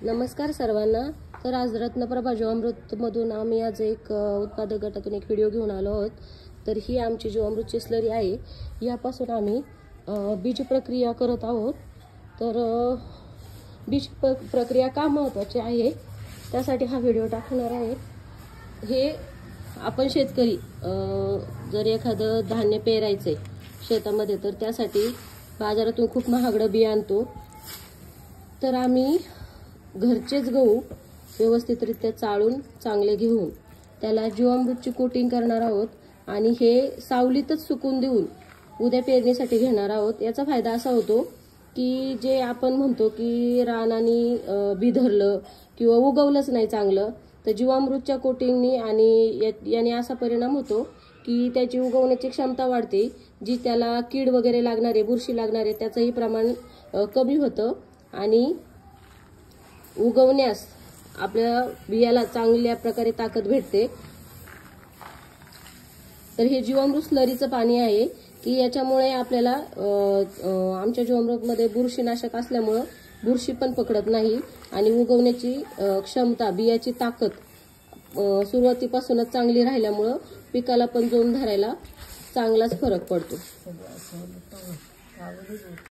नमस्कार सर्वांना। तर आज रत्नप्रभा जीवामृतमधून आम्ही आज एक उत्पादक गटातून एक व्हिडिओ घेऊन आलो आहोत। तर ही आमची जीवामृतची स्लरी आहे, यापासून आम्ही बीज प्रक्रिया करत आहोत। तर बीज प्रक्रिया का महत्त्वाची आहे त्यासाठी हा व्हिडिओ टाकणार आहे। हे आपण शेतकरी जर एखादं धान्य पेरायचंय शेतामध्ये तर त्यासाठी बाजारातून खूप महागडं बी आणतो। तर आम्ही घरचेच गहू व्यवस्थितरित्या चाळून चांगले घेऊन त्याला जीवामृतची कोटिंग करणार आहोत आणि हे सावलीतच सुकून देऊन उद्या पेरणीसाठी घेणार आहोत। याचा फायदा असा होतो की जे आपण म्हणतो की रानानी बी धरलं किंवा उगवलंच नाही चांगलं, तर जीवामृतच्या कोटिंगनी आणि याने असा परिणाम होतो की त्याची उगवण्याची क्षमता वाढते। जी त्याला कीड वगैरे लागणारे, बुरशी लागणारे त्याचंही प्रमाण कमी होतं आणि उगवण्यास आपल्या बियाला चांगल्या प्रकारे ताकद भेटते। तर हे जीवामृत स्लरीचं पाणी आहे की याच्यामुळे आपल्याला आमच्या जीवामृतमध्ये बुरशीनाशक असल्यामुळे बुरशी पण पकडत नाही आणि उगवण्याची क्षमता, बियाची ताकद सुरुवातीपासूनच चांगली राहिल्यामुळे पिकाला पण जोम धरायला चांगलाच फरक पडतो।